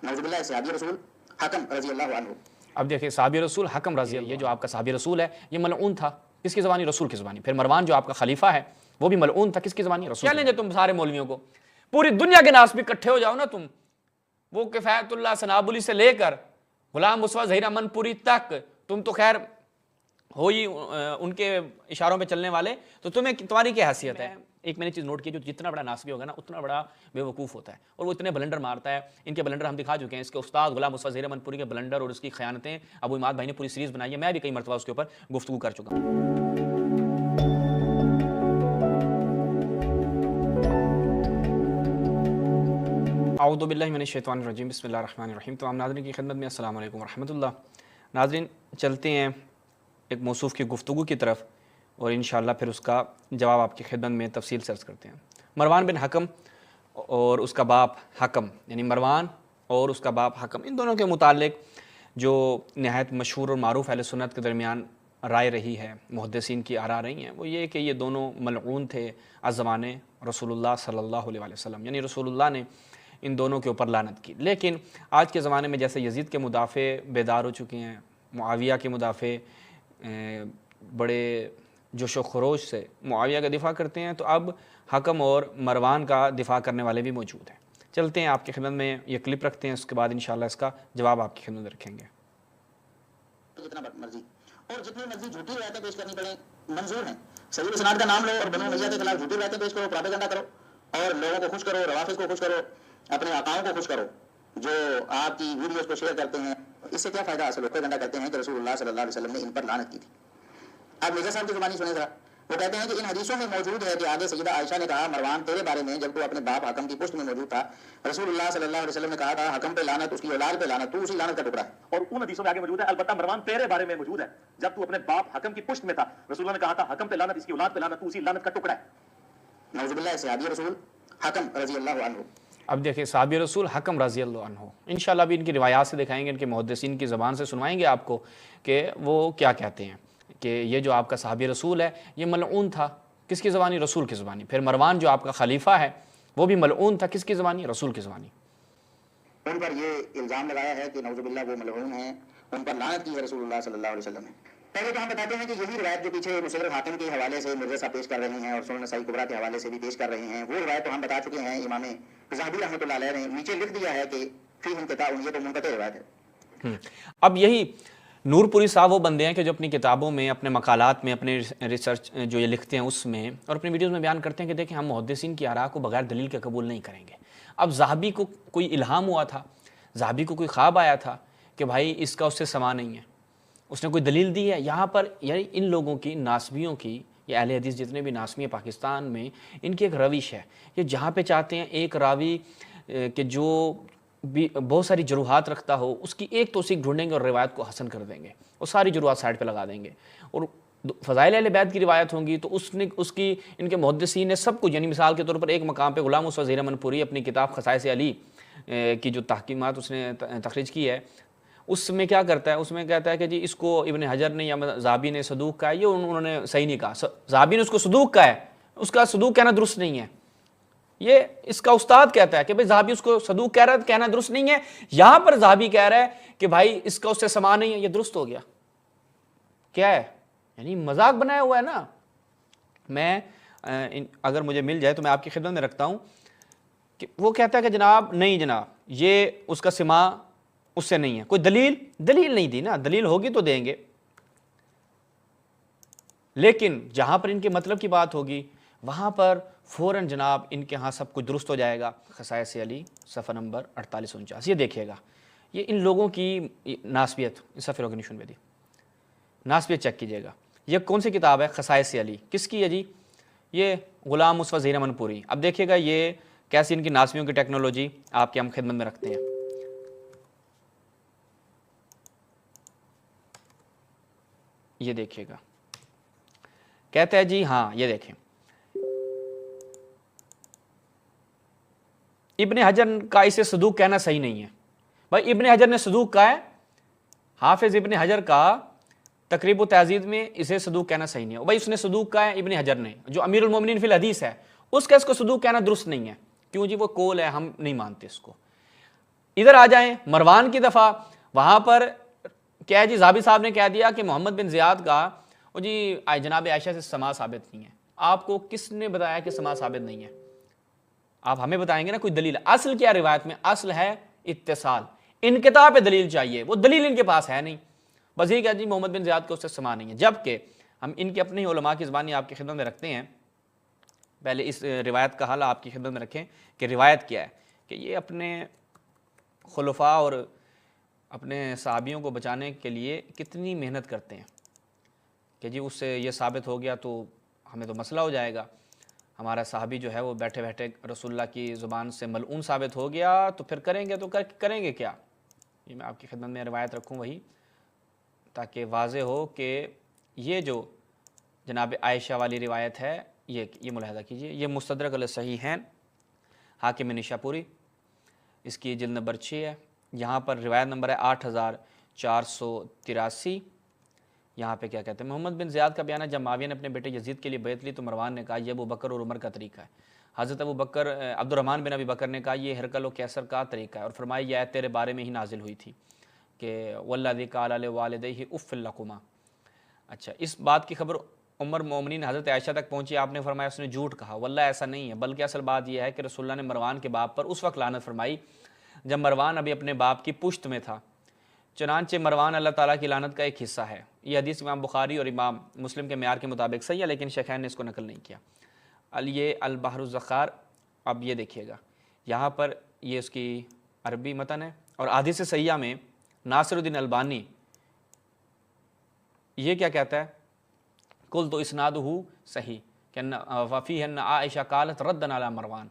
نعوذ باللہ صحابی رسول حکم رضی اللہ عنہ. اب دیکھیں صحابی رسول حکم رضی اللہ، یہ جو آپ کا صحابی رسول ہے یہ ملعون تھا، کس کی زبانی؟ رسول کی زبانی. پھر مروان جو آپ کا خلیفہ ہے وہ بھی ملعون تھا، کس کی زبانی؟ رسول. کیا لیں گے تم سارے مولویوں کو، پوری دنیا کے ناس بھی اکٹھے ہو جاؤ نا تم، وہ کفایت اللہ سنابلی سے لے کر غلام مصطفیٰ ظہیر امن پوری تک، تم تو خیر ہو ہی ان کے اشاروں پہ چلنے والے، تو تمہاری کیا حیثیت ہے؟ ایک میں نے چیز نوٹ کی، جو جتنا بڑا ناسبی ہوگا نا اتنا بڑا بے وقوف ہوتا ہے، اور وہ اتنے بلنڈر مارتا ہے. ان کے بلنڈر ہم دکھا چکے ہیں، اس کے استاد غلام مصطفیٰ ظہیر امن پوری کے بلنڈر اور اس کی خیانتیں ابو عماد بھائی نے پوری سیریز بنائی ہے، میں بھی کئی مرتبہ اس کے اوپر گفتگو کر چکا ہوں. اعوذ باللہ من الشیطان الرجیم، بسم اللہ الرحمن الرحیم. تمام ناظرین کی خدمت میں السلام علیکم ورحمۃ اللہ. ناظرین چلتے ہیں ایک موصوف کی گفتگو کی طرف، اور انشاءاللہ پھر اس کا جواب آپ کی خدمت میں تفصیل سے عرض کرتے ہیں. مروان بن حکم اور اس کا باپ حکم، یعنی مروان اور اس کا باپ حکم، ان دونوں کے متعلق جو نہایت مشہور اور معروف اہل سنت کے درمیان رائے رہی ہے، محدثین کی آراء رہی ہیں، وہ یہ کہ یہ دونوں ملعون تھے از زمانے رسول اللہ صلی اللہ علیہ وسلم، یعنی رسول اللہ نے ان دونوں کے اوپر لعنت کی. لیکن آج کے زمانے میں جیسے یزید کے مدافع بیدار ہو چکے ہیں، معاویہ کے مدافع بڑے جوش و خروش سے معاویہ کا دفاع کرتے ہیں، تو اب حکم اور مروان کا دفاع کرنے والے بھی موجود ہیں. چلتے ہیں آپ کی خدمت میں یہ کلپ رکھتے ہیں، اس کے بعد انشاءاللہ اس کا جواب آپ کی خدمت میں رکھیں گے. جتنا مرضی اور جتنی مرضی جھوٹی روایتیں پیش کرنی پڑیں منظور ہیں. صحیح اسناد کا نام لو اور بنو امیہ کے خلاف جھوٹی روایتیں پیش کرو، پروپیگنڈا کرو اور لوگوں کو خوش کرو، روافظ کو خوش کرو، اپنے آقاؤں کو خوش کرو جو آپ کی ویڈیوز کو شیئر کرتے ہیں. اس سے کیا فائدہ حاصل ہوتا ہے؟ پروپیگنڈا کرتے ہیں کہ رسول اللہ صلی اللہ علیہ وسلم نے ان پر لعنت کی تھی. آپ مرزا صاحب کی زبانی سنیں ذرا. وہ کہتے ہیں کہ ان حدیثوں میں موجود ہے کہ آگے سیدہ عائشہ نے کہا مروان تیرے بارے میں، جب تو اپنے باپ حکم کی پشت میں موجود تھا، رسول اللہ صلی اللہ علیہ وسلم نے کہا تھا حکم پہ لعنت، اس کی اولاد پہ لعنت، تو اسی لعنت کا ٹکڑا ہے. اور ان حدیثوں میں آگے موجود ہے البتہ مروان تیرے بارے میں موجود ہے، جب تو اپنے باپ حکم کی پشت میں تھا، رسول اللہ نے کہا تھا حکم پہ لعنت، اس کی اولاد پہ لعنت، تو اسی لعنت کا ٹکڑا ہے. نعوذ باللہ صحابی رسول حکم رضی اللہ عنہ. اب دیکھیں صحابی رسول حکم رضی اللہ عنہ، انشاءاللہ بھی ان کی روایات سے دکھائیں گے، ان کے محدثین کی زبان سے سنوائیں گے آپ کو کہ وہ کیا کہتے ہیں کہ یہ جو آپ کا صحابی رسول ہے یہ ملعون تھا، کس کی زبانی؟ رسول کی زبانی. پھر مروان جو آپ کا خلیفہ ہے وہ بھی ملعون تھا، کس کی زبانی؟ رسول کی زبانی. ان پر یہ الزام لگایا ہے کہ نعوذ باللہ وہ ملعون ہیں، ان پر لعنت کی ہے رسول اللہ صلی اللہ علیہ وسلم نے. پہلے تو ہم بتاتے ہیں کہ یہی روایت جو پیچھے مصدر حاتم کے حوالے سے مرزا صاحب پیش کر رہے ہیں اور سنن نسائی کبریٰ کے حوالے سے بھی پیش کر رہے ہیں، وہ روایت تو ہم بتا چکے ہیں. امام ذہبی رحمۃ اللہ علیہ نے نیچے لکھ دیا ہے کہ فی انقطاع، یہ تو منقطع روایت ہے. اب یہی نور پوری صاحب وہ بندے ہیں کہ جو اپنی کتابوں میں، اپنے مقالات میں، اپنے ریسرچ جو یہ لکھتے ہیں اس میں اور اپنی ویڈیوز میں بیان کرتے ہیں کہ دیکھیں ہم محدثین کی آراء کو بغیر دلیل کے قبول نہیں کریں گے. اب ذہبی کو کوئی الہام ہوا تھا، ذہبی کو کوئی خواب آیا تھا کہ بھائی اس کا اس سے سما نہیں ہے، اس نے کوئی دلیل دی ہے یہاں پر. یعنی ان لوگوں کی، ناسبیوں کی، یہ اہل حدیث جتنے بھی ناسبی ہیں پاکستان میں، ان کی ایک روش ہے، یہ جہاں پہ چاہتے ہیں ایک راوی کہ جو بھی بہت ساری جروحات رکھتا ہو اس کی ایک توثیق ڈھونڈیں گے اور روایت کو حسن کر دیں گے، اور ساری جروحات سائڈ پہ لگا دیں گے. اور فضائل اہل بیت کی روایت ہوں گی تو اس کی ان کے محدثین نے سب کچھ، یعنی مثال کے طور پر ایک مقام پہ غلام مصطفیٰ ظہیر امن پوری اپنی کتاب خصائص علی کی جو تحقیقات اس نے تخریج کی ہے، اس میں کیا کرتا ہے، اس میں کہتا ہے کہ جی اس کو ابن حجر نے یا ذہبی نے صدوق کہا ہے، یہ انہوں نے صحیح نہیں کہا. ذہبی نے اس کو صدوق کہا ہے، اس کا صدوق کہنا درست نہیں ہے. یہ اس کا استاد کہتا ہے کہ بھائی ذہبی اس کو صدوق کہہ رہا ہے، کہنا درست نہیں ہے. یہاں پر ذہبی کہہ رہا ہے کہ بھائی اس کا اس سے سما نہیں ہے، یہ درست ہو گیا. کیا ہے؟ یعنی مذاق بنایا ہوا ہے نا. میں اگر مجھے مل جائے تو میں آپ کی خدمت میں رکھتا ہوں کہ وہ کہتا ہے کہ جناب نہیں جناب یہ اس کا سما اس سے نہیں ہے. کوئی دلیل نہیں دی نا، دلیل ہوگی تو دیں گے. لیکن جہاں پر ان کے مطلب کی بات ہوگی وہاں پر فوراً جناب ان کے ہاں سب کچھ درست ہو جائے گا. خصائص علی صفحہ نمبر 4849 یہ دیکھیے گا. یہ ان لوگوں کی ناسبیت، صفحہ ریکگنیشن میں دی ناسبیت چیک کیجیے گا. یہ کون سی کتاب ہے؟ خصائص علی. کس کی ہے جی؟ یہ غلام مصطفیٰ ظہیر امن پوری. اب دیکھیے گا یہ کیسی ان کی ناسبیوں کی ٹیکنالوجی آپ کے ہم خدمت میں رکھتے ہیں. یہ دیکھیے گا، کہتا ہے جی ہاں یہ دیکھیں ابن حجر کا اسے صدوق کہنا صحیح نہیں ہے. بھائی ابن حجر نے صدوق کہا ہے، حافظ ابن حجر کا تقریب و تہذیب میں اسے صدوق کہنا صحیح نہیں ہے. بھائی اس نے صدوق کہا ہے ابن حجر نے، جو امیر المومنین فی الحدیث ہے، اس کا اس کو صدوق کہنا درست نہیں ہے. کیوں جی؟ وہ قول ہے، ہم نہیں مانتے اس کو. ادھر آ جائیں مروان کی دفعہ، وہاں پر کیا ہے جی زابی صاحب نے کہہ دیا کہ محمد بن زیاد کا وہ جی جناب عائشہ سے سما ثابت نہیں ہے۔ آپ کو کس نے بتایا کہ سما ثابت نہیں ہے؟ آپ ہمیں بتائیں گے نا کوئی دلیل۔ اصل کیا روایت میں؟ اصل ہے اتصال، انقطاع پہ دلیل چاہیے، وہ دلیل ان کے پاس ہے نہیں، بس یہ کہ جی محمد بن زیاد کو اس سے سما نہیں ہے، جبکہ ہم ان کے اپنے ہی علماء کی زبانی آپ کی خدمت میں رکھتے ہیں۔ پہلے اس روایت کا حل آپ کی خدمت میں رکھیں کہ روایت کیا ہے، کہ یہ اپنے خلفاء اور اپنے صحابیوں کو بچانے کے لیے کتنی محنت کرتے ہیں کہ جی اس سے یہ ثابت ہو گیا تو ہمیں تو مسئلہ ہو جائے گا، ہمارا صحابی جو ہے وہ بیٹھے بیٹھے رسول اللہ کی زبان سے ملعون ثابت ہو گیا تو پھر کریں گے تو کریں گے کیا؟ یہ میں آپ کی خدمت میں روایت رکھوں وہی، تاکہ واضح ہو کہ یہ جو جناب عائشہ والی روایت ہے یہ ملاحظہ کیجئے، یہ مستدرک علی صحیحین حاکم نشاپوری، اس کی جلد نمبر 6 ہے، یہاں پر روایت نمبر ہے 8483۔ یہاں پہ کیا کہتے ہیں؟ محمد بن زیاد کا بیان ہے جب معاویہ نے اپنے بیٹے یزید کے لیے بیعت لی تو مروان نے کہا یہ ابو بکر اور عمر کا طریقہ ہے، حضرت عبد الرحمن بن ابی بکر نے کہا یہ ہرقل و کیسر کا طریقہ ہے، اور فرمایا یہ آیت تیرے بارے میں ہی نازل ہوئی تھی کہ والذی قال لوالدیہ اف لکما۔ اچھا، اس بات کی خبر عمر مومنین حضرت عائشہ تک پہنچی، آپ نے فرمایا اس نے جھوٹ کہا، واللہ ایسا نہیں ہے، بلکہ اصل بات یہ ہے کہ رسول اللہ نے مروان کے باپ پر اس وقت لعنت فرمائی جب مروان ابھی اپنے باپ کی پشت میں تھا، چنانچہ مروان اللہ تعالیٰ کی لعنت کا ایک حصہ ہے۔ یہ حدیث امام بخاری اور امام مسلم کے معیار کے مطابق صحیح ہے، لیکن شیخین نے اس کو نقل نہیں کیا۔ یہ البحر الزخار، اب یہ دیکھیے گا یہاں پر یہ اس کی عربی متن ہے، اور احادیث صحیحہ میں ناصر الدین البانی یہ کیا کہتا ہے؟ قلت اسنادہ صحیح، کہ وفیہ ان عائشہ قالت ردا علی مروان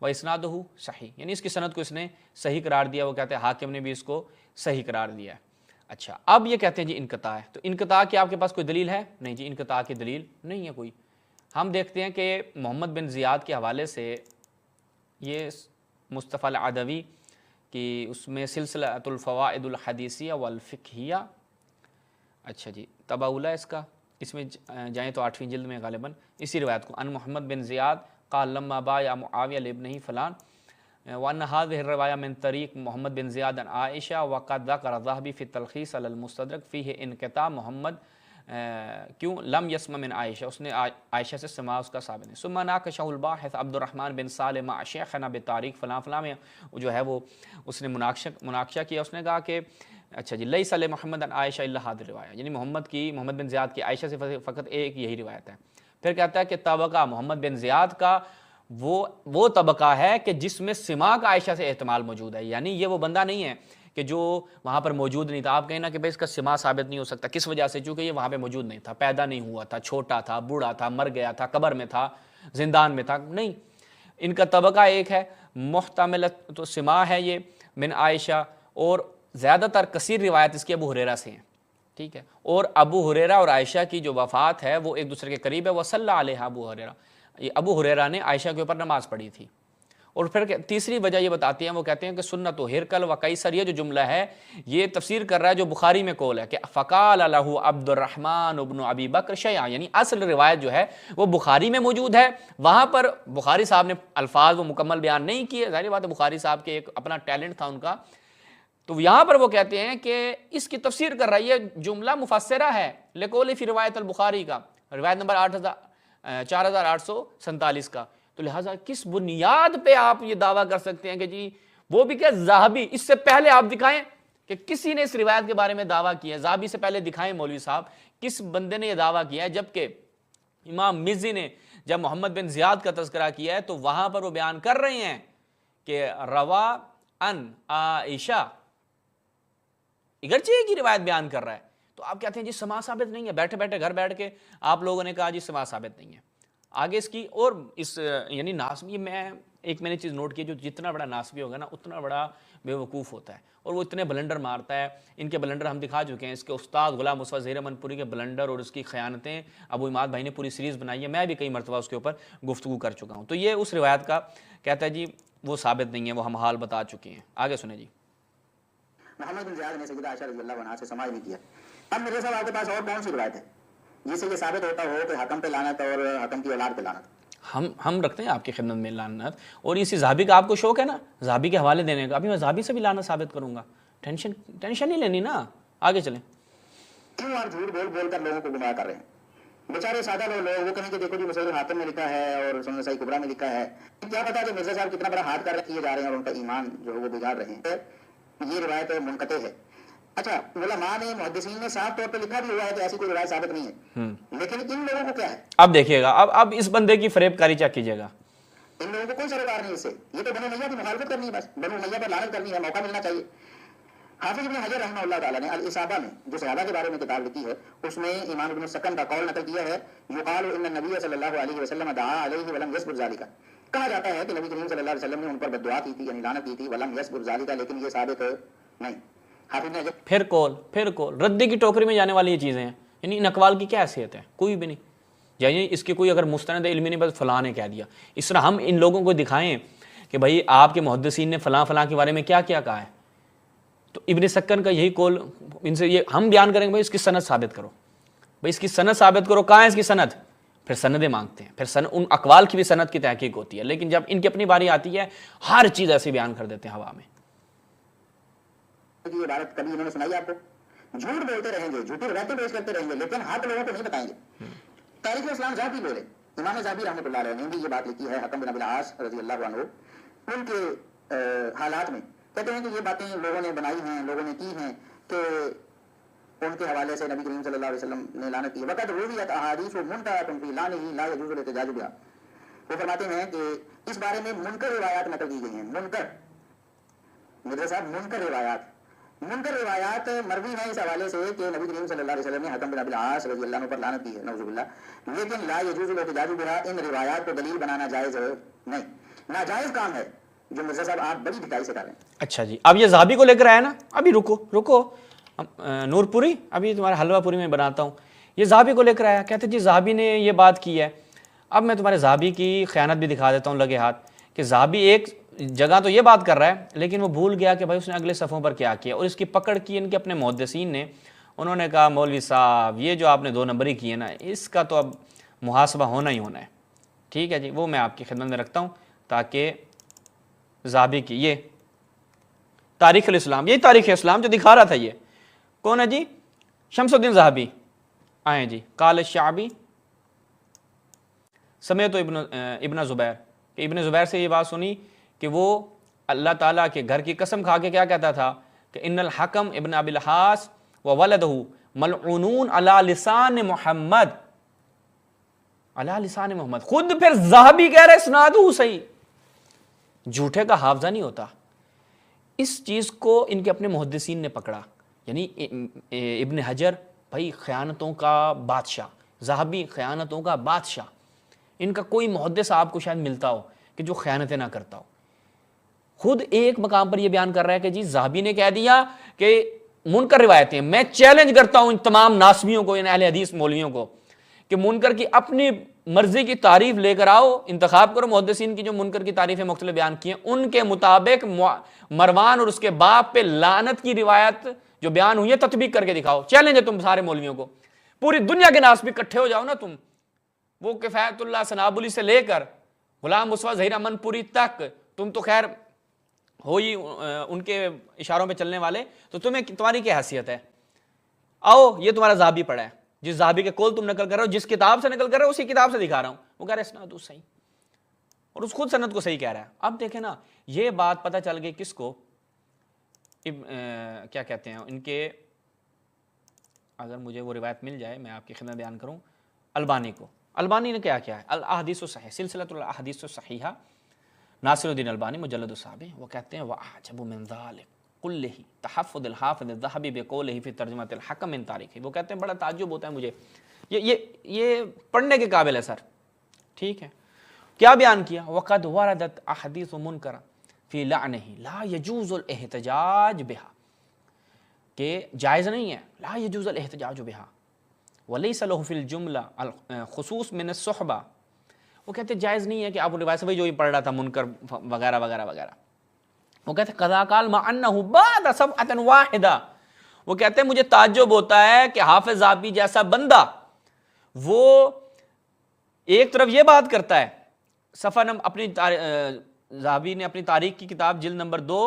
و اسنادہ صحیح، یعنی اس کی سند کو اس نے صحیح قرار دیا، وہ کہتے ہیں حاکم نے بھی اس کو صحیح قرار دیا ہے۔ اچھا، اب یہ کہتے ہیں جی انقطاع ہے، تو انقطاع کی آپ کے پاس کوئی دلیل ہے؟ نہیں جی، انقطاع کی دلیل نہیں ہے کوئی۔ ہم دیکھتے ہیں کہ محمد بن زیاد کے حوالے سے یہ مصطفیٰ العدوی کی اس میں سلسلۃ الفوائد الحدیثیہ والفقہیہ، اچھا جی طبع اولیٰ اس کا، اس میں جائیں تو 8ویں جلد میں غالباً اسی روایت کو ان محمد بن زیاد قال لما بايع معاویہ لابنہ فلان وان هذه الروايه من طریق محمد بن زیاد عن عائشہ وقد ذکر الذهبی فی التلخیص علی المستدرک فیہ انقطاع محمد کیوں لم یسمع من عائشہ، اس نے عائشہ سے سماع اس کا ثابت نہیں۔ ثم ناقشہ الباحث عبد الرحمن بن صالح مع شیخنا بتاریخ فلاں فلاں میں جو ہے وہ اس نے مناقشہ کیا، اس نے کہا کہ اچھا جی لیس علی محمد عن عائشہ الا هذه الروایہ، یعنی محمد بن زیاد کی عائشہ سے فقط ایک یہی روایت ہے۔ پھر کہتا ہے کہ طبقہ محمد بن زیاد کا وہ طبقہ ہے کہ جس میں سماع کا عائشہ سے احتمال موجود ہے، یعنی یہ وہ بندہ نہیں ہے کہ جو وہاں پر موجود نہیں تھا۔ آپ کہیں نا کہ بھائی اس کا سماع ثابت نہیں ہو سکتا، کس وجہ سے؟ چونکہ یہ وہاں پہ موجود نہیں تھا، پیدا نہیں ہوا تھا، چھوٹا تھا، بوڑھا تھا، مر گیا تھا، قبر میں تھا، زندان میں تھا، نہیں۔ ان کا طبقہ ایک ہے، محتمل تو سماع ہے یہ من عائشہ، اور زیادہ تر کثیر روایت اس کی ابو ہریرہ سے ہیں، ٹھیک ہے، اور ابو ہریرہ اور عائشہ کی جو وفات ہے وہ ایک دوسرے کے قریب ہے، وصلی علیہ ابو ہریرہ، یہ ابو ہریرہ نے عائشہ کے اوپر نماز پڑھی تھی۔ اور پھر تیسری وجہ یہ بتاتے ہیں، وہ کہتے ہیں کہ سنت و ہرقل و قیصر، یہ جو جملہ ہے یہ تفسیر کر رہا ہے جو بخاری میں قول ہے کہ فقال لہ عبد الرحمن ابن ابی بکر شیئا، یعنی اصل روایت جو ہے وہ بخاری میں موجود ہے، وہاں پر بخاری صاحب نے الفاظ وہ مکمل بیان نہیں کیے، ظاہر بات ہے بخاری صاحب کے ایک اپنا ٹیلنٹ تھا ان کا، تو یہاں پر وہ کہتے ہیں کہ اس کی تفسیر کر رہا ہے، یہ جملہ مفسرہ ہے لقول فی روایت البخاری کا، روایت نمبر 4847 کا، تو لہٰذا کس بنیاد پہ آپ یہ دعویٰ کر سکتے ہیں کہ جی وہ بھی کہ ذہبی، اس سے پہلے آپ دکھائیں کہ کسی نے اس روایت کے بارے میں دعویٰ کیا ہے، ذہبی سے پہلے دکھائیں مولوی صاحب کس بندے نے یہ دعویٰ کیا ہے، جبکہ امام مزی نے جب محمد بن زیاد کا تذکرہ کیا ہے تو وہاں پر وہ بیان کر رہے ہیں کہ روا ان عائشہ، اگرچہ کی روایت بیان کر رہا ہے، تو آپ کہتے ہیں جی سماع ثابت نہیں ہے، بیٹھے بیٹھے گھر بیٹھ کے آپ لوگوں نے کہا جی سماع ثابت نہیں ہے۔ آگے اس کی اور اس یعنی ناسبی میں نے چیز نوٹ کی، جو جتنا بڑا ناسبی ہوگا نا اتنا بڑا بے وقوف ہوتا ہے، اور وہ اتنے بلنڈر مارتا ہے، ان کے بلنڈر ہم دکھا چکے ہیں، اس کے استاد غلام مصطفیٰ ظہیر امن پوری کے بلنڈر اور اس کی خیانتیں ابو عماد بھائی نے پوری سیریز بنائی ہے، میں بھی کئی مرتبہ اس کے اوپر گفتگو کر چکا ہوں۔ تو یہ اس روایت کا کہتا ہے جی وہ ثابت نہیں ہے، وہ ہم حال بتا چکے ہیں۔ آگے سنیں جی۔ محمد بن زیاد نے سیدہ عائشہ رضی اللہ عنہا سے سماع نہیں کیا۔ اب میرے صاحب آپ کے پاس اور کون سی روایت ہے جس سے یہ ثابت ہوتا ہو کہ حکم پہ لعنت اور حکم کی اولاد پہ لعنت؟ ہم رکھتے ہیں آپ کی خدمت میں لعنت، اور اسی زہبی کا آپ کو شوق ہے نا زہبی کے حوالے دینے کا، ابھی میں زہبی سے بھی لعنت ثابت کروں گا، ٹینشن نہیں لینی نا، آگے چلیں۔ کیوں آپ جھوٹ بول بول کر لوگوں کو گمراہ کر رہے ہیں؟ بیچارے سادہ لوگ وہ کہیں کہ دیکھو جی مسند حاتم میں لکھا ہے اور سنن نسائی کبریٰ میں لکھا ہے، کیا پتا کہ مرزا صاحب کتنا بڑا ہاتھ کر کیے جا رہے ہیں اور ان کا ایمان جو ہے وہ بگاڑ رہے ہیں۔ یہ روایت منقطع ہے۔ اچھا، علماء نے محدثین نے صاف طور پہ لکھا بھی ہوا ہے کہ ایسی کوئی روایت ثابت نہیں ہے، لیکن ان لوگوں کو کیا ہے؟ اب دیکھیے گا، اب اس بندے کی فریب کاری چیک کیجیے گا، ان لوگوں کو کوئی سروکار نہیں اس سے، یہ تو بنو امیہ کی مخالفت کرنی ہے، بس بنو امیہ پر لعنت کرنی ہے، موقع ملنا چاہیے۔ حافظ ابن حجر رحمہ اللہ تعالیٰ نے الاصابہ میں جو صحابہ کے بارے میں کتاب لکھی ہے اس میں امام ابن سکن کا قول نقل کیا ہے، یقال ان النبی صلی اللہ علیہ وسلم دعا علیہ ولم یصبر ذالک، کہا جاتا ہے کہ نبی کریم صلی اللہ علیہ وسلم نے ان پر بد دعا کی تھی، یعنی لعنت کی تھی، ولم یصبر ذالک، لیکن یہ ثابت نہیں۔ حافظ نے پھر کول ردی کی ٹوکری میں جانے والی یہ چیزیں ہیں، یعنی ان اقوال کی کیا حیثیت ہے؟ کوئی بھی نہیں، یعنی اس کی کوئی اگر مستند علمی نہیں، بس فلاں نے کہہ دیا۔ اس طرح ہم ان لوگوں کو دکھائیں کہ بھائی آپ کے محدثین نے فلاں فلاں کے بارے میں کیا کیا کہا ہے، تو ابن سکن کا یہی قول ان سے یہ ہم بیان کریں گے، بھائی اس کی سند ثابت کرو، بھائی اس کی سند ثابت کرو، کہاں ہے اس کی سند؟ پھر سندیں مانگتے ہیں، پھر ان اقوال کی بھی سند کی تحقیق ہوتی ہے، لیکن جب ان کی اپنی باری آتی ہے ہر چیز ایسے بیان کر دیتے ہیں ہوا میں۔ یہ عبارت کبھی انہوں نے سنائی آپ کو؟ جھوٹ بولتے رہیں گے، جھوٹی روایتیں پیش کرتے رہیں گے، لیکن حق لوگوں کو نہیں بتائیں گے۔ تاریخ اسلام ذاتی بولے، امام ذہبی رحمۃ اللہ علیہ نے بھی یہ بات لکھی ہے، حکم بن ابی العاص رضی اللہ عنہ ان کے حالات میں کہتے ہیں کہ یہ باتیں لوگوں نے بنائی ہیں، لوگوں نے کی ہیں کہ ان کے حوالے سے نبی کریم صلی اللہ علیہ وسلم نے لعنت کی۔ وقت رویت احادیث منکرۃ فی لعنہ لا یجوز الاحتجاج بها، وہ فرماتے ہیں کہ اس بارے میں منکر روایات نقل کی گئی ہیں۔ منکر مرزا صاحب، منکر روایات مروی ہیں اس حوالے سے کہ نبی کریم صلی اللہ علیہ وسلم نے حکم بن ابی العاص رضی اللہ عنہ پر لعنت کی ہے، نعوذ باللہ، لیکن لا یجوز الاحتجاج بها، ان روایات کو دلیل بنانا جائز نہیں، ناجائز کام ہے جو مرزا صاحب آپ بڑی ڈھٹائی سے کر رہے ہیں۔ اچھا جی، اب یہ زہبی کو لے کر آیا نا، ابھی رکو نور پوری، ابھی تمہارے حلوہ پوری میں بناتا ہوں۔ یہ زہبی کو لے کر آیا، کہتے جی زہبی نے یہ بات کی ہے۔ اب میں تمہارے زہبی کی خیانت بھی دکھا دیتا ہوں لگے ہاتھ، کہ زہبی ایک جگہ تو یہ بات کر رہا ہے لیکن وہ بھول گیا کہ بھائی اس نے اگلے صفوں پر کیا کیا، اور اس کی پکڑ کی ان کے اپنے محدثین نے۔ انہوں نے کہا مولوی صاحب یہ جو آپ نے 2 نمبری کی ہے نا، اس کا تو اب محاسبہ ہونا ہی ہونا ہے۔ ٹھیک ہے جی، وہ میں آپ کی خدمت میں رکھتا ہوں تاکہ زہبی کی یہ تاریخ الاسلام، یہی تاریخ اسلام جو دکھا رہا تھا، یہ کون ہے جی؟ شمس الدین زہبی آئیں جی۔ قال الشعبی سمیت ابن زبیر، کہ ابن زبیر سے یہ بات سنی کہ وہ اللہ تعالیٰ کے گھر کی قسم کھا کے کیا کہتا تھا کہ ان الحکم ابن ابی الحاص وولدہ ملعونون علی لسان محمد، علی لسان محمد۔ خود پھر زہبی کہہ رہے اسنادہ صحیح، جھوٹے کا حافظہ نہیں ہوتا۔ اس چیز کو ان کے اپنے محدثین نے پکڑا، یعنی ابن حجر بھائی خیانتوں کا بادشاہ، زہبی خیانتوں کا بادشاہ، ان کا کوئی محدث آپ کو شاید ملتا ہو کہ جو خیانتیں نہ کرتا ہو۔ خود ایک مقام پر یہ بیان کر رہا ہے کہ جی زہبی نے کہہ دیا کہ منکر روایتیں، میں چیلنج کرتا ہوں ان تمام ناسبیوں کو، ان اہل حدیث مولویوں کو، کہ منکر کی اپنی مرضی کی تعریف لے کر آؤ، انتخاب کرو محدثین کی جو منکر کی تعریفیں مختلف بیان کی ہیں، ان کے مطابق مروان اور اس کے باپ پہ لعنت کی روایت جو بیان ہوئی ہے تطبیق کر کے دکھاؤ۔ چیلنج ہے تم سارے مولویوں کو، پوری دنیا کے ناس بھی اکٹھے ہو جاؤ نا تم، وہ کفایت اللہ سنابلی سے لے کر غلام مصطفیٰ ظہیر امن پوری تک، تم تو خیر ہوئی ان کے اشاروں پہ چلنے والے، تو تمہاری کیا حیثیت ہے؟ آؤ یہ تمہارا زہبی پڑھا ہے، جس زہبی کے قول تم نقل کر رہے ہو، جس کتاب سے نقل کر رہے ہو اسی کتاب سے دکھا رہا ہوں، وہ کہہ رہے ہیں اسناد صحیح، اور اس خود سند کو صحیح کہہ رہا ہے۔ اب دیکھیں نا، یہ بات پتہ چل گئی کس کو؟ کیا کہتے ہیں ان کے، اگر مجھے وہ روایت مل جائے میں آپ کی خدمت بیان کروں، البانی کو۔ البانی نے کیا کیا ہے؟ الاحادیث الصحیحہ، سلسلۃ الاحادیث الصحیحہ، ناصر الدین البانی مجلد الصحابہ، وہ کہتے ہیں وَأَعْجَبُ مِنْ ذَلِكَ كُلِّهِ تحفظ الحافظ الذهبی بقوله فی ترجمۃ الحکم من تاریخہ۔ وہ کہتے ہیں بڑا تعجب ہوتا ہے مجھے، یہ پڑھنے کے قابل ہے سر، ٹھیک ہے۔ کیا بیان کیا؟ وقد وردت احادیث منکرہ فی لعنہ لا یجوز الاحتجاج بها، کہ جائز نہیں ہے، لا یجوز الاحتجاج بها ولیس له فی الجملہ خصوص من الصحبہ۔ وہ کہتے ہیں جائز نہیں ہے کہ آپ روایت سے جو یہ پڑھ رہا تھا منکر وغیرہ وغیرہ وغیرہ، وہ کہتے ہیں قضا قال مع انہ بعد سبعۃ واحدہ، وہ کہتے ہیں مجھے تعجب ہوتا ہے کہ حافظ زہبی جیسا بندہ وہ ایک طرف یہ بات کرتا ہے صفحہ نمبر اپنی ذہبی نے اپنی تاریخ کی کتاب جلد نمبر 2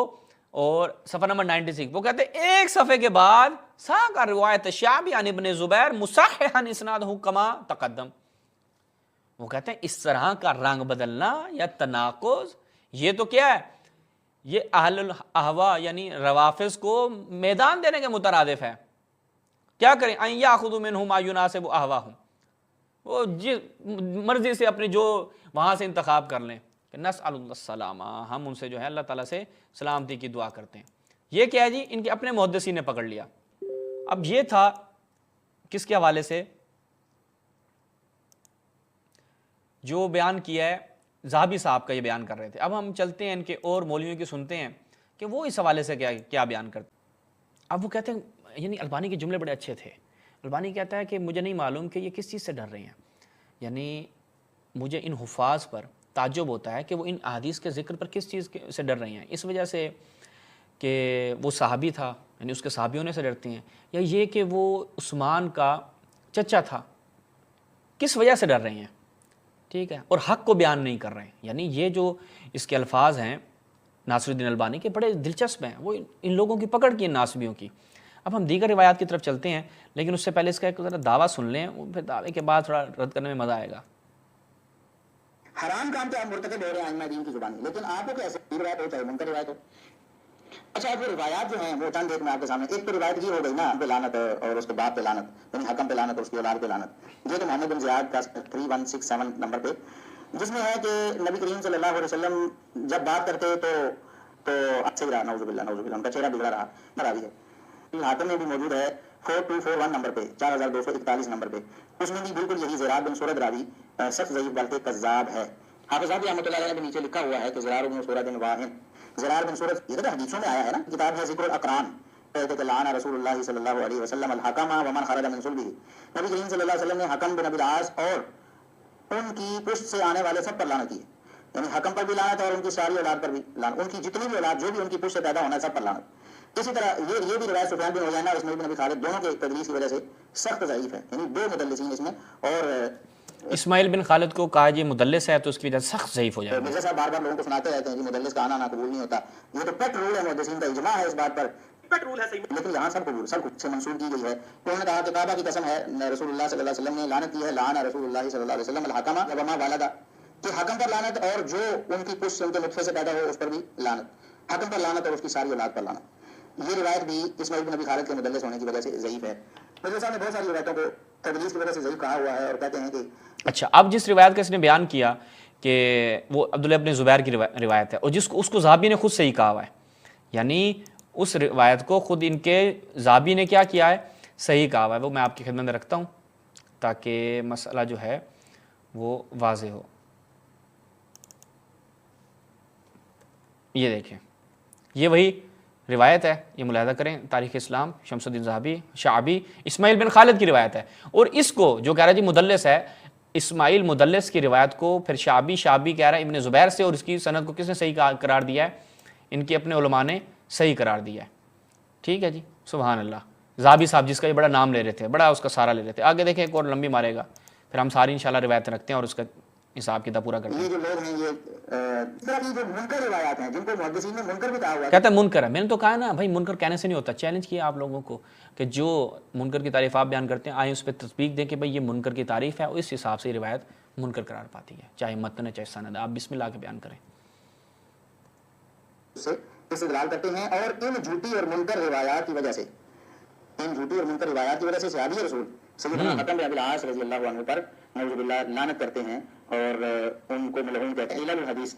اور صفحہ نمبر 96 وہ کہتے ہیں ایک صفحے کے بعد ساق روایت شعبی عن ابن زبیر مصححا اسنادہ کما تقدم. وہ کہتے ہیں اس طرح کا رنگ بدلنا یا تناقض یہ تو کیا ہے، یہ اہل الاہوا یعنی روافض کو میدان دینے کے مترادف ہے. کیا کریں، ان یاخذوا منہ ما یناسب اہواہم، وہ جس مرضی سے اپنی جو وہاں سے انتخاب کر لیں. کہ نسأل اللہ السلامہ، ہم ان سے جو ہے اللہ تعالیٰ سے سلامتی کی دعا کرتے ہیں. یہ کیا ہے جی، ان کے اپنے محدثین نے پکڑ لیا. اب یہ تھا کس کے حوالے سے جو بیان کیا ہے، ذہبی صاحب کا یہ بیان کر رہے تھے. اب ہم چلتے ہیں ان کے اور مولویوں کی سنتے ہیں کہ وہ اس حوالے سے کیا بیان کرتے. اب وہ کہتے ہیں، یعنی البانی کے جملے بڑے اچھے تھے. البانی کہتا ہے کہ مجھے نہیں معلوم کہ یہ کس چیز سے ڈر رہے ہیں، یعنی مجھے ان حفاظ پر تعجب ہوتا ہے کہ وہ ان احادیث کے ذکر پر کس چیز سے ڈر رہے ہیں. اس وجہ سے کہ وہ صحابی تھا، یعنی اس کے صحابیوں نے سے ڈرتے ہیں، یا یہ کہ وہ عثمان کا چچا تھا، کس وجہ سے ڈر رہے ہیں. ٹھیک ہے، اور حق کو بیان نہیں کر رہے ہیں. یعنی یہ جو اس کے الفاظ ہیں ناصر الدین البانی کے بڑے دلچسپ ہیں، وہ ان لوگوں کی پکڑ کی، ان ناصبیوں کی. اب ہم دیگر روایات کی طرف چلتے ہیں، لیکن اس سے پہلے اس کا ایک ذرا دعویٰ سن لیں، پھر دعوے کے بعد تھوڑا رد کرنے میں مزہ آئے گا. حرام کام تو آپ مرتکب ہو رہے ہیں ائمہ دین کی زبان میں، لیکن آپ کو کیسے روایت ہو چاہے منکر روایت ہو. اچھا اب وہ روایات جو ہیں وہ چند ایک میں آپ کے سامنے، ایک تو روایت یہ ہو گئی نا پہ لعنت اور اس کے باپ پہ لعنت، یعنی حکم پہ لعنت اور اس کی اولاد پہ لعنت. یہ تو محمد بن زیاد کا 3167 نمبر پہ، جس میں ہے کہ نبی کریم صلی اللہ علیہ وسلم جب بات کرتے تو اچھا ہی رہا، نعوذ باللہ نعوذ باللہ، ان کا چہرہ بگڑا رہا. راوی ہے حاتم میں بھی موجود ہے 4241 نمبر پہ، 4241 نمبر پہ. اس میں بھی بالکل یہی زرار بن سورد راوی سخت ضعیف بلکہ کذاب ہے. حافظ صاحب رحمۃ اللہ علیہ نے نیچے لکھا ہوا ہے کہ زرار بن سورد واہن، زرار بن سورد یہ تو حدیثوں میں آیا ہے نا، کتاب ہے ذکر الاقران، کہتے کہ لعن رسول اللہ صلی اللہ علیہ وسلم الحکم ومن خرج من صلبہ. نبی کریم صلی اللہ علیہ وسلم نے حکم بن ابی العاص اور ان کی پشت سے آنے والے سب پر لعنت کی، یعنی حکم پر بھی لعنت اور ان کی ساری اولاد پر بھی لعنت، ان کی جتنی بھی اولاد جو بھی ان کی پشت سے پیدا ہونا ہے سب پر لعنت. اسی طرح یہ بھی روایت سفیان بن عیینہ اور اسماعیل بن ابی خالد دونوں کے تدلیس کی وجہ سے سخت ضعیف ہے، یعنی دو مدلسین اس میں. اور اسماعیل بن خالد کو کہا یہ مدلس ہے تو اس کی وجہ سے سخت ضعیف ہو جائے گا. مرزا صاحب بار بار لوگوں کو سناتے رہتے ہیں کہ مدلس کا آنا قبول نہیں ہوتا. یہ تو پیٹ رول ہے، محدثین کا اجماع ہے اس بات پر، پیٹ رول ہے صحیح، لیکن یہاں سب قبول، سب کچھ سے منسوب کی گئی ہے. انہوں نے کہا کہ کعبہ کی قسم ہے، رسول اللہ صلی اللہ علیہ وسلم نے لعنت کی ہے، لعن رسول اللہ صلی اللہ علیہ وسلم الحکم وما والدہ، کہ حکم پر لعنت اور جو ان کی پشت سے ان کے نطفے سے پیدا ہو اس پر بھی لعنت، حکم پر لعنت اور اس کی ساری اولاد پر لعنت. یہ روایت بھی اسماعیل بن ابی خالد کے مدلس ہونے کی وجہ سے ضعیف ہے. مرزا صاحب نے بہت ساری روایتوں کو تدلیس کی وجہ سے ضعیف کہا ہوا ہے اور کہتے ہیں کہ اچھا اب جس روایت کا اس نے بیان کیا کہ وہ عبداللہ ابن زبیر کی روایت ہے اور اس کو ذہبی نے خود صحیح کہا ہوا ہے، یعنی اس روایت کو خود ان کے ذہبی نے کیا کیا ہے، صحیح کہا ہوا ہے. وہ میں آپ کی خدمت میں رکھتا ہوں تاکہ مسئلہ جو ہے وہ واضح ہو. یہ دیکھیں، یہ وہی روایت ہے، یہ ملاحظہ کریں، تاریخ اسلام شمس الدین ذہبی شعبی اسماعیل بن خالد کی روایت ہے. اور اس کو جو کہہ رہا ہے جی مدلس ہے، اسماعیل مدلس کی روایت کو پھر شعبی کہہ رہا ہے ابن زبیر سے، اور اس کی سند کو کس نے صحیح قرار دیا ہے، ان کے اپنے علماء نے صحیح قرار دیا ہے. ٹھیک ہے جی، سبحان اللہ. ذہبی صاحب جس کا یہ بڑا نام لے رہے تھے، بڑا اس کا سارا لے رہے تھے. آگے دیکھیں ایک اور لمبی مارے گا، پھر ہم ساری انشاءاللہ روایتیں رکھتے ہیں اور اس کا حساب کتاب پورا کرتے ہیں. یہ جو لوگ ہیں یہ جو منکر روایات ہیں جن کو محدثین نے منکر بھی کہا ہوا ہے، کہتا ہے منکر ہے. میں نے تو کہا نا بھائی منکر کہنے سے نہیں ہوتا. چیلنج کیا آپ لوگوں کو کہ جو منکر کی تعریف آپ بیان کرتے ہیں آئیں اس پہ تصدیق دیں کہ بھائی یہ منکر کی تعریف ہے اور اس حساب سے یہ روایت منکر قرار پاتی ہے، چاہے متن ہے چاہے سند. آپ بسم اللہ کے بیان کریں. سے استدلال کرتے ہیں اور ان جھوٹی اور منکر روایات کی وجہ سے، ان جھوٹی اور منکر روایات کی وجہ سے صحابی رسول سیدنا حاتم بن ابی العاص رضی اللہ عنہ پر نعوذ باللہ لعنت کرتے ہیں اور ان کو ملعون کہتے ہیں. علل الحدیث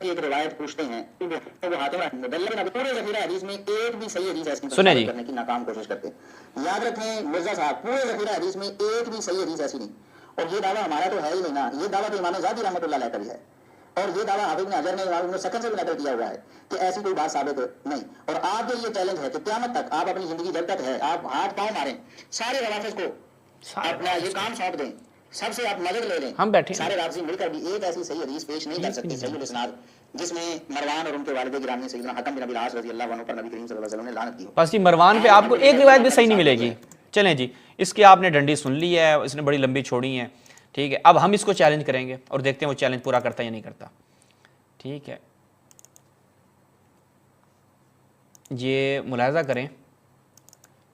ایک روایت پوچھتے ہیں تو وہ حاتم مدلل نبی پورے ذخیرہ حدیث میں ایک بھی صحیح حدیث ایسی نہیں کرنے کی ناکام کوشش کرتے ہیں. یاد رکھیں مرزا صاحب، پورے ذخیرہ حدیث میں ایک بھی صحیح حدیث ایسی نہیں. اور یہ دعویٰ ہمارا تو ہے ہی نہیں نا، یہ دعویٰ تو امام ذاتی رحمۃ اللہ علیہ کا بھی ہے، اور یہ دعویٰ حافظ بن حجر نے امام ابن سکن سے بھی نقل کیا ہوا ہے کہ ایسی کوئی بات ثابت نہیں. اور آپ کے یہ چیلنج ہے کہ قیامت تک آپ اپنی زندگی جب تک ہے آپ ہاتھ پاؤں ماریں، سارے روافظ کو اپنا یہ کام سونپ دیں، سب سے آپ مدد لے لیں، ہم بیٹھے سارے رافضی مل کر بھی ایک ایسی صحیح حدیث پیش نہیں کر سکتے صحیح الاسناد جس میں مروان اور ان کے والد گرامی سیدنا حاتم بن ابی العاص رضی اللہ عنہ پر نبی کریم صلی اللہ علیہ وسلم نے لعنت کی ہو. بس جی مروان پہ آپ کو ایک روایت بھی صحیح نہیں ملے گی. چلیں جی، اس کی آپ نے ڈنڈی سن لی ہے، اس نے بڑی لمبی چھوڑی ہیں. ٹھیک ہے، اب ہم اس کو چیلنج کریں گے اور دیکھتے ہیں وہ چیلنج پورا کرتا ہے یا نہیں کرتا. ٹھیک ہے، یہ ملاحظہ کریں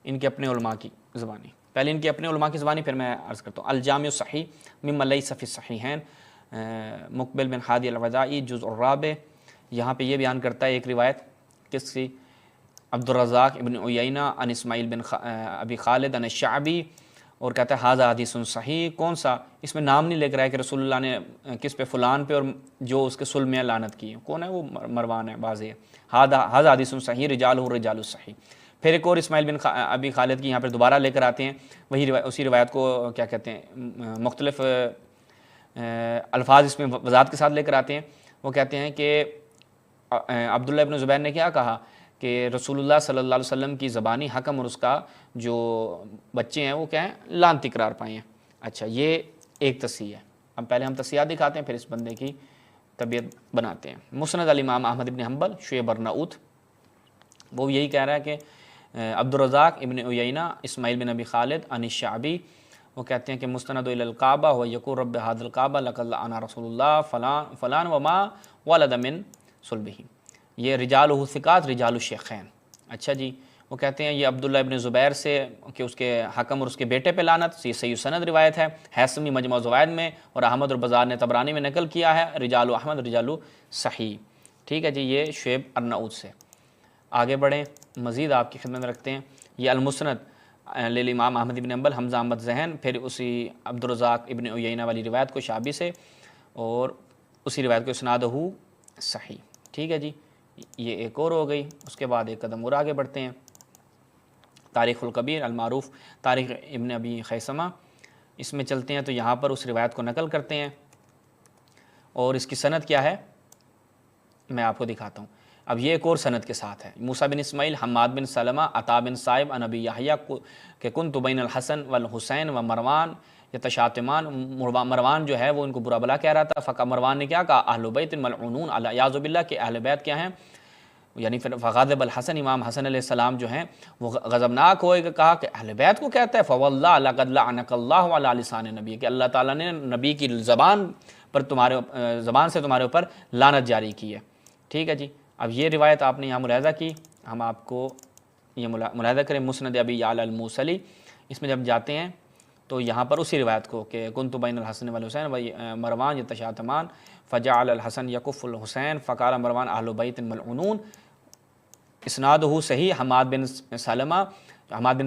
ان کے اپنے علماء کی زبانی. پہلے ان کے اپنے علماء کی زبانی، پھر میں عرض کرتا ہوں. الجامع الصحیح مما لیس فی الصحیحین، مقبل بن ہادی الوداعی، جزء الرابع. یہاں پہ یہ بیان کرتا ہے ایک روایت کس کی، عبد الرزاق ابن عیینہ عن اسماعیل بن ابی خالد عن الشعبی، اور کہتا ہے ھذا حدیث صحیح. کون سا؟ اس میں نام نہیں لکھ رہا ہے کہ رسول اللہ نے کس پہ، فلان پہ، اور جو اس کے صلب میں لعنت کی. کون ہے وہ؟ مروان ہے، واضح ہے. ھذا حدیث صحیح رجالہ رجال الصحیح. پھر ایک اور اسماعیل بن ابی خالد کی یہاں پر دوبارہ لے کر آتے ہیں، وہی اسی روایت کو کیا کہتے ہیں، مختلف الفاظ اس میں وضاحت کے ساتھ لے کر آتے ہیں. وہ کہتے ہیں کہ عبداللہ ابن زبیر نے کیا کہا کہ رسول اللہ صلی اللہ علیہ وسلم کی زبانی حکم اور اس کا جو بچے ہیں وہ کیا ہیں، لعنتی قرار پائے ہیں. اچھا، یہ ایک تصحیح ہے. اب پہلے ہم تصحیحات دکھاتے ہیں، پھر اس بندے کی طبیعت بناتے ہیں. مسند الامام احمد بن حنبل شعیب برناؤت، وہ یہی کہہ رہا ہے کہ عبد الرزاق ابن عیینہ اسماعیل بن ابی خالد عن الشعبی، وہ کہتے ہیں کہ مستند الی الکعبہ و یقول رب ھذا الکعبہ لقد لعن رسول اللہ فلان وما ولد من صلبہ. یہ رجالہ ثقات رجال الشیخین. اچھا جی، وہ کہتے ہیں یہ عبداللہ ابن زبیر سے کہ اس کے حکم اور اس کے بیٹے پہ لعنت، یہ صحیح سند روایت ہے، حیثمی مجمع الزوائد میں، اور احمد اور بزار نے طبرانی میں نقل کیا ہے، رجال احمد رجال صحیح. ٹھیک ہے جی، یہ شعیب ارناؤت سے. آگے بڑھیں، مزید آپ کی خدمت میں رکھتے ہیں یہ المسند للامام احمد بن حنبل حمزہ احمد ذہن، پھر اسی عبد الرزاق ابن عیینہ والی روایت کو شعبی سے، اور اسی روایت کو اسنادہ صحیح. ٹھیک ہے جی، یہ ایک اور ہو گئی. اس کے بعد ایک قدم اور آگے بڑھتے ہیں. تاریخ الکبیر المعروف تاریخ ابن ابی خیثمہ، اس میں چلتے ہیں تو یہاں پر اس روایت کو نقل کرتے ہیں، اور اس کی سند کیا ہے میں آپ کو دکھاتا ہوں. اب یہ ایک اور سند کے ساتھ ہے. موسیٰ بن اسماعیل، حماد بن سلمہ، عطا بن صائب عن ابی یحییٰ کہ کنت بین الحسن والحسین و مروان یتشاتمان. مروان جو ہے وہ ان کو برا بلا کہہ رہا تھا. فقہ مروان نے کیا کہا، اہل بیت ملعونون الیاذ باللہ، کہ اہل بیت کیا ہیں، یعنی پھر فغاضب الحسن، امام حسن علیہ السلام جو ہیں وہ غضبناک ہوئے کہ کہا کہ اہل بیت کو کہتا ہے، فواللہ لقد لعنک اللہ علی لسان نبی، کہ اللہ تعالیٰ نے نبی کی زبان پر زبان سے تمہارے اوپر لعنت جاری کی ہے. ٹھیک ہے جی، اب یہ روایت آپ نے یہاں ملاحظہ کی، ہم آپ کو یہ ملاحظہ کریں. مسند ابی یعلی الموصلی، اس میں جب جاتے ہیں تو یہاں پر اسی روایت کو کہ کنت بین الحسن والحسین و مروان یتشاتمان فجعل الحسن یکف الحسین فقال مروان اہل بیت ملعونون. اسنادہ صحیح. حماد بن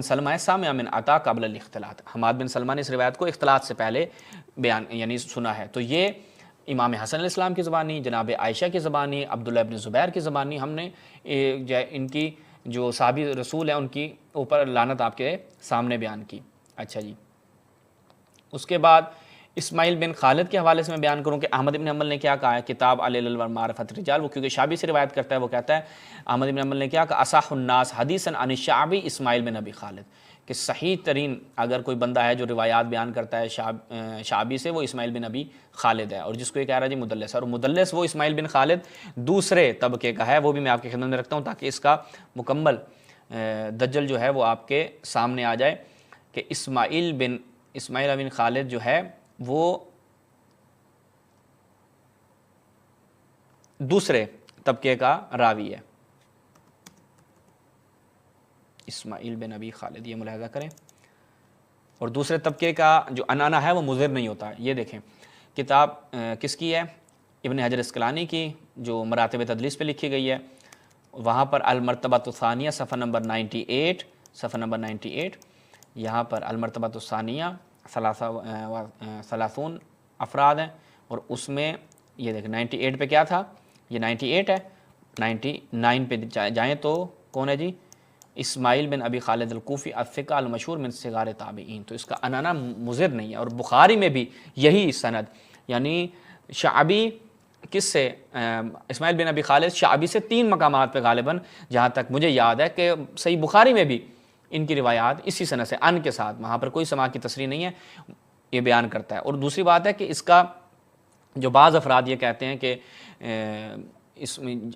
سلمہ ہے سامع من عطا قبل الاختلاط. حماد بن سلمہ نے اس روایت کو اختلاط سے پہلے بیان یعنی سنا ہے. تو یہ امام حسن علیہ السلام کی زبانی، جناب عائشہ کی زبانی، عبداللہ ابن زبیر کی زبانی، ہم نے ان کی جو صحابی رسول ہیں ان کی اوپر لعنت آپ کے سامنے بیان کی. اچھا جی، اس کے بعد اسماعیل بن خالد کے حوالے سے میں بیان کروں کہ احمد بن حنبل نے کیا کہا ہے، کتاب علل معرفت رجال، وہ کیونکہ شعبی سے روایت کرتا ہے، وہ کہتا ہے احمد بن حنبل نے کیا کہا، اصح الناس حدیثاً عن الشعبی اسماعیل بن ابی خالد، کہ صحیح ترین اگر کوئی بندہ ہے جو روایات بیان کرتا ہے شعبی سے، وہ اسماعیل بن ابی خالد ہے. اور جس کو یہ کہہ رہا ہے جی مدلس ہے، اور مدلس وہ اسماعیل بن خالد دوسرے طبقے کا ہے، وہ بھی میں آپ کی خدمت میں رکھتا ہوں تاکہ اس کا مکمل دجل جو ہے وہ آپ کے سامنے آ جائے کہ اسماعیل بن خالد جو ہے وہ دوسرے طبقے کا راوی ہے. اسماعیل بن ابی خالد، یہ ملاحظہ کریں. اور دوسرے طبقے کا جو عنعنہ ہے وہ مضر نہیں ہوتا. یہ دیکھیں کتاب کس کی ہے، ابن حجر اسقلانی کی، جو مراتب تدلیس پہ لکھی گئی ہے. وہاں پر المرتبہ الثانیہ صفحہ نمبر 98 یہاں پر المرتبہ الثانیہ 30 افراد ہیں، اور اس میں یہ دیکھیں 98 پہ کیا تھا، یہ 98 ہے. 99 پہ جائیں تو کون ہے جی، اسماعیل بن ابی خالد الکوفی الثقہ المشہور من صغار تابعین. تو اس کا عنعنہ مضر نہیں ہے. اور بخاری میں بھی یہی سند، یعنی شعبی کس سے، اسماعیل بن ابی خالد شعبی سے 3 مقامات پہ غالباً جہاں تک مجھے یاد ہے کہ صحیح بخاری میں بھی ان کی روایات اسی سند سے ان کے ساتھ، وہاں پر کوئی سماع کی تصریح نہیں ہے، یہ بیان کرتا ہے. اور دوسری بات ہے کہ اس کا جو بعض افراد یہ کہتے ہیں کہ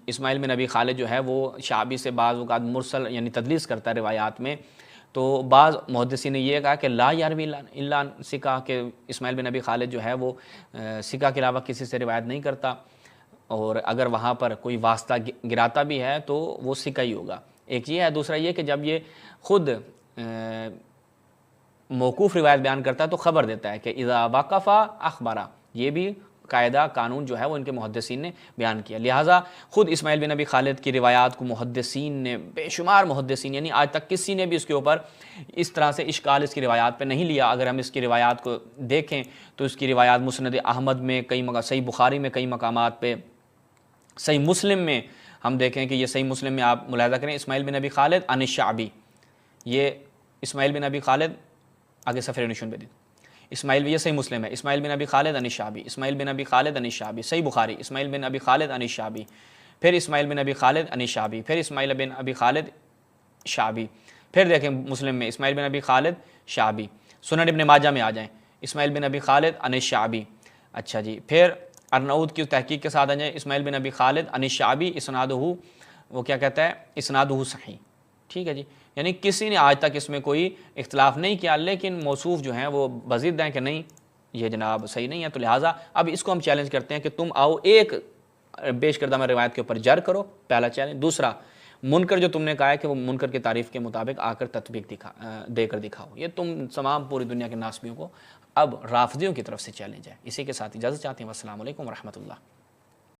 اسماعیل بن ابی خالد جو ہے وہ شعبی سے بعض اوقات مرسل یعنی تدلیس کرتا ہے روایات میں، تو بعض محدثین نے یہ کہا کہ لا یروی الا سکہ، کہ اسماعیل بن ابی خالد جو ہے وہ سکہ کے علاوہ کسی سے روایت نہیں کرتا، اور اگر وہاں پر کوئی واسطہ گراتا بھی ہے تو وہ سکہ ہی ہوگا. ایک یہ ہے. دوسرا یہ کہ جب یہ خود موقوف روایت بیان کرتا ہے تو خبر دیتا ہے کہ اذا وقف اخبارہ، یہ بھی قاعدہ قانون جو ہے وہ ان کے محدثین نے بیان کیا. لہٰذا خود اسماعیل بن ابی خالد کی روایات کو محدثین نے، بے شمار محدثین، یعنی آج تک کسی نے بھی اس کے اوپر اس طرح سے اشکال اس کی روایات پہ نہیں لیا. اگر ہم اس کی روایات کو دیکھیں تو اس کی روایات مسند احمد میں کئی صحیح بخاری میں کئی مقامات پہ، صحیح مسلم میں ہم دیکھیں کہ یہ صحیح مسلم میں آپ ملاحظہ کریں اسماعیل بن ابی خالد عن الشعبی، یہ اسماعیل بن ابی خالد آگے صفحہ نشون پہ دی، اسماعیل، یہ صحیح مسلم ہے، اسماعیل بن ابی خالد عن الشعبی، اسماعیل بن ابی خالد عن الشعبی. صحیح بخاری اسماعیل بن ابی خالد عن الشعبی، پھر اسماعیل بن ابی خالد عن الشعبی، پھر اسماعیل بن ابی خالد شعبی، پھر دیکھیں مسلم میں اسماعیل بن ابی خالد شعبی. سنن ابن ماجہ میں آ جائیں اسماعیل بن ابی خالد عن الشعبی. اچھا جی، پھر ارناؤط کی تحقیق کے ساتھ آ جائیں اسماعیل بن ابی خالد عن الشعبی اسنادہ، وہ کیا کہتا ہے، اسنادہ صحیح. ٹھیک ہے جی، یعنی کسی نے آج تک اس میں کوئی اختلاف نہیں کیا، لیکن موصوف جو ہیں وہ بضد ہیں کہ نہیں یہ جناب صحیح نہیں ہے. تو لہٰذا اب اس کو ہم چیلنج کرتے ہیں کہ تم آؤ ایک پیش کردہ میں روایت کے اوپر جر کرو، پہلا چیلنج. دوسرا، منکر جو تم نے کہا ہے کہ وہ منکر کی تعریف کے مطابق آ کر تطبیق دے کر دکھاؤ. یہ تم تمام پوری دنیا کے ناسبیوں کو اب رافضیوں کی طرف سے چیلنج ہے. اسی کے ساتھ اجازت چاہتے ہیں. والسلام علیکم ورحمۃ اللہ.